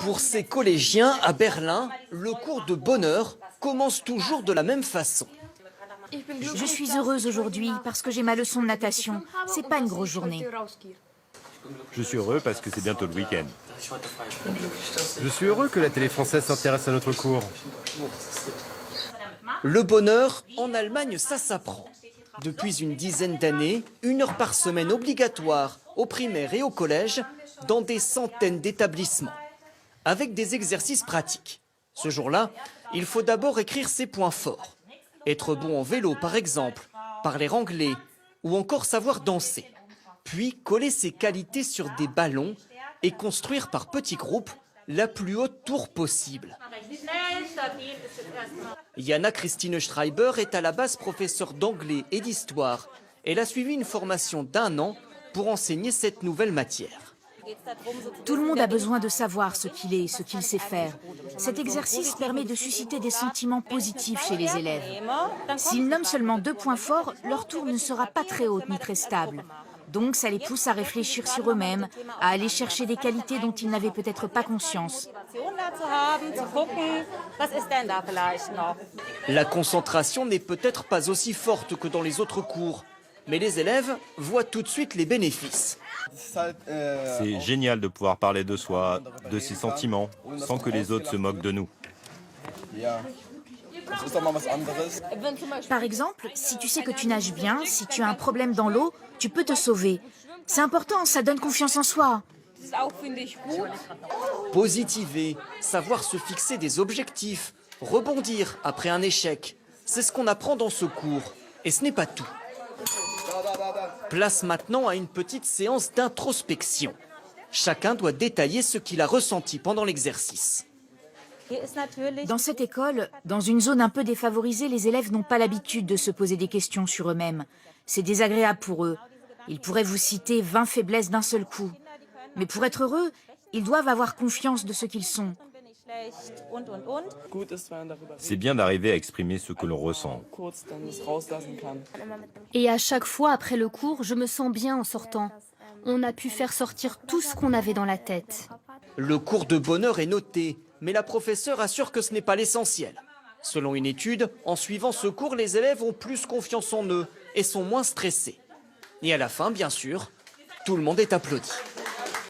Pour ces collégiens à Berlin, le cours de bonheur commence toujours de la même façon. Je suis heureuse aujourd'hui parce que j'ai ma leçon de natation. C'est pas une grosse journée. Je suis heureux parce que c'est bientôt le week-end. Je suis heureux que la télé française s'intéresse à notre cours. Le bonheur, en Allemagne, ça s'apprend. Depuis une dizaine d'années, 1 heure par semaine obligatoire au primaire et au collège, dans des centaines d'établissements, avec des exercices pratiques. Ce jour-là, il faut d'abord écrire ses points forts. Être bon en vélo, par exemple, parler anglais, ou encore savoir danser. Puis coller ses qualités sur des ballons et construire par petits groupes la plus haute tour possible. Jana Christine Schreiber est à la base professeure d'anglais et d'histoire. Elle a suivi une formation d'1 an pour enseigner cette nouvelle matière. Tout le monde a besoin de savoir ce qu'il est, ce qu'il sait faire. Cet exercice permet de susciter des sentiments positifs chez les élèves. S'ils nomment seulement 2 points forts, leur tour ne sera pas très haute ni très stable. Donc ça les pousse à réfléchir sur eux-mêmes, à aller chercher des qualités dont ils n'avaient peut-être pas conscience. La concentration n'est peut-être pas aussi forte que dans les autres cours, mais les élèves voient tout de suite les bénéfices. C'est génial de pouvoir parler de soi, de ses sentiments, sans que les autres se moquent de nous. Par exemple, si tu sais que tu nages bien, si tu as un problème dans l'eau, tu peux te sauver. C'est important, ça donne confiance en soi. Positiver, savoir se fixer des objectifs, rebondir après un échec, c'est ce qu'on apprend dans ce cours. Et ce n'est pas tout. Place maintenant à une petite séance d'introspection. Chacun doit détailler ce qu'il a ressenti pendant l'exercice. Dans cette école, dans une zone un peu défavorisée, les élèves n'ont pas l'habitude de se poser des questions sur eux-mêmes. C'est désagréable pour eux. Ils pourraient vous citer 20 faiblesses d'un seul coup. Mais pour être heureux, ils doivent avoir confiance de ce qu'ils sont. C'est bien d'arriver à exprimer ce que l'on ressent. Et à chaque fois après le cours, je me sens bien en sortant. On a pu faire sortir tout ce qu'on avait dans la tête. Le cours de bonheur est noté, mais la professeure assure que ce n'est pas l'essentiel. Selon une étude, en suivant ce cours, les élèves ont plus confiance en eux et sont moins stressés. Et à la fin, bien sûr, tout le monde est applaudi.